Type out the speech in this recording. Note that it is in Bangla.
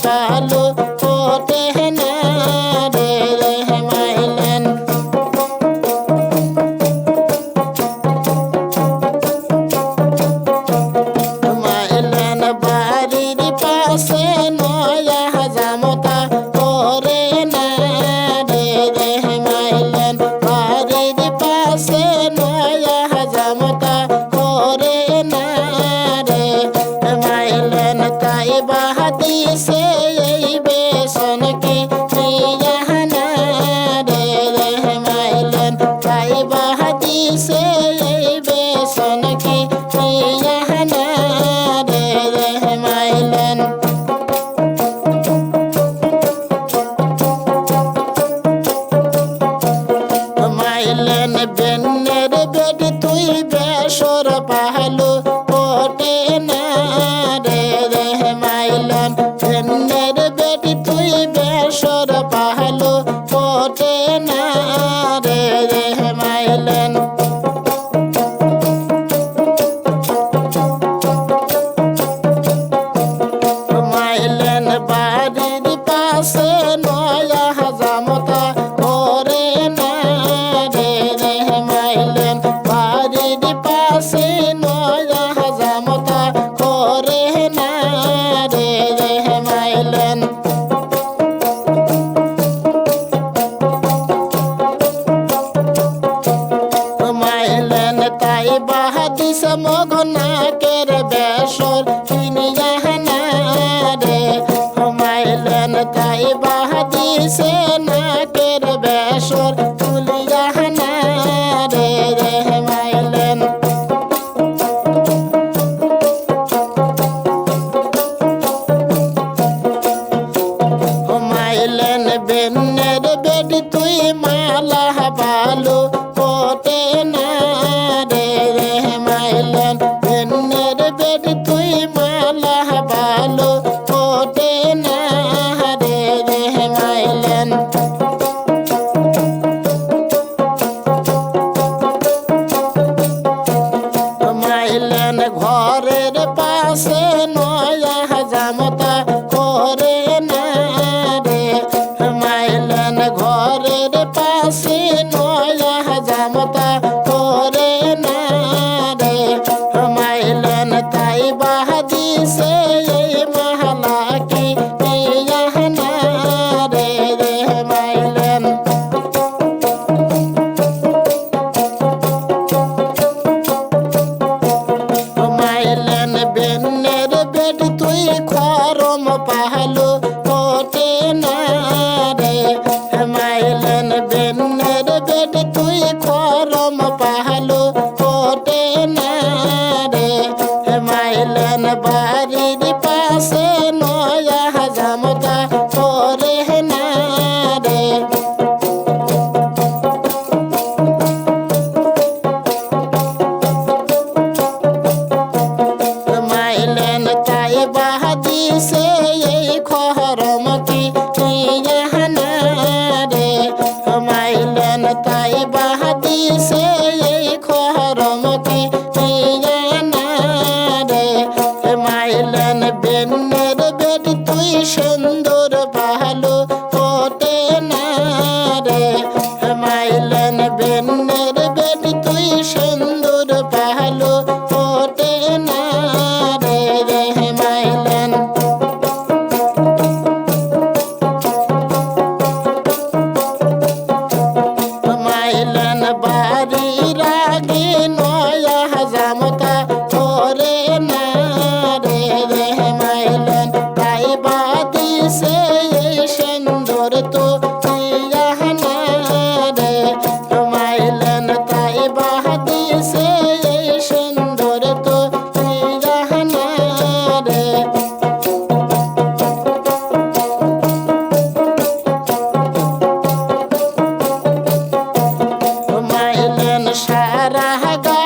চালু ওঠে না রে মাইলেন। মাইলেন বাড়ির পাশে নয়া জামতা করে না রে মাইলেন বাড়ির পাশে নয়া জামতা করে না রে মাইলেন। তাই বাহাতি সে এই বেসন কি নিয়ানা রে মাইলেন। তাই বাহাতি সে এই বেসন কি নিয়ানা রে মাইলেন। মাইলেন বেন্নের বেড তুই বেসর পাহালো ওঠে না রে মাইলেন। বেন্নের বেড তুই বেসর পাহালো ওঠে না রে মাইলেন। মাইলেন বাড়ির পাশে নয়া জামতা করে না রে মাইলেন বাড়ির পাশে নয়া জামতা করে না রে মাইলেন। মাইলেন তাই বাহাদিস মঘনাকের বেসর কিনিয়া না রে মাইলেন। তাই বাহাদিসে নাকের বেসর তুলিয়া না রে মাইলেন। মাইলেন বেন্নের বেড তুই মালা বালু ওঠে না রে মাইলেন। বেন্নের বেড তুই মালা বালু ওঠে না রে মাইলেন। মাইলেন ঘরের পাশে নয়া জামতা করে না রে মাইলেন। ঘরের পাশে নয়া জামতা করে না রে মাইলেন। তাই বাহাদিসে এই মহলা কি নিয়ানা রে মাইলেন। মাইলেন বেন্নের বেড তুই খরম পাহালো ওঠে না রে মাইলেন। বেন্নের বেড তুই খরম পাহালো ওঠে না রে মাইলেন। বাড়ির পাশে নয়া জামতা করে না রে। মাইলেন তাই বাহাদিসে এই খরম কি নিয়ানা রে মাইলেন। তাই বাহাদিসে এই খরম কি নিয়ানা রে মাইলেন। বেন্নের বেড তুই সুন্দর পাহালো ওঠে না রে মাইলেন। বেন্নের বেড তুই সুন্দর পাহালো ওঠে না রে মাইলেন। মাইলেন বাড়ির আগে নয়া জামতা করে না রে মাইলেন। তাই বাদিসে এই সুন্দর তো নিয়ানা রে মাইলেন। তাই বাদিসে এই সুন্দর তো নিয়ানা রে। মাইলেন সারা গা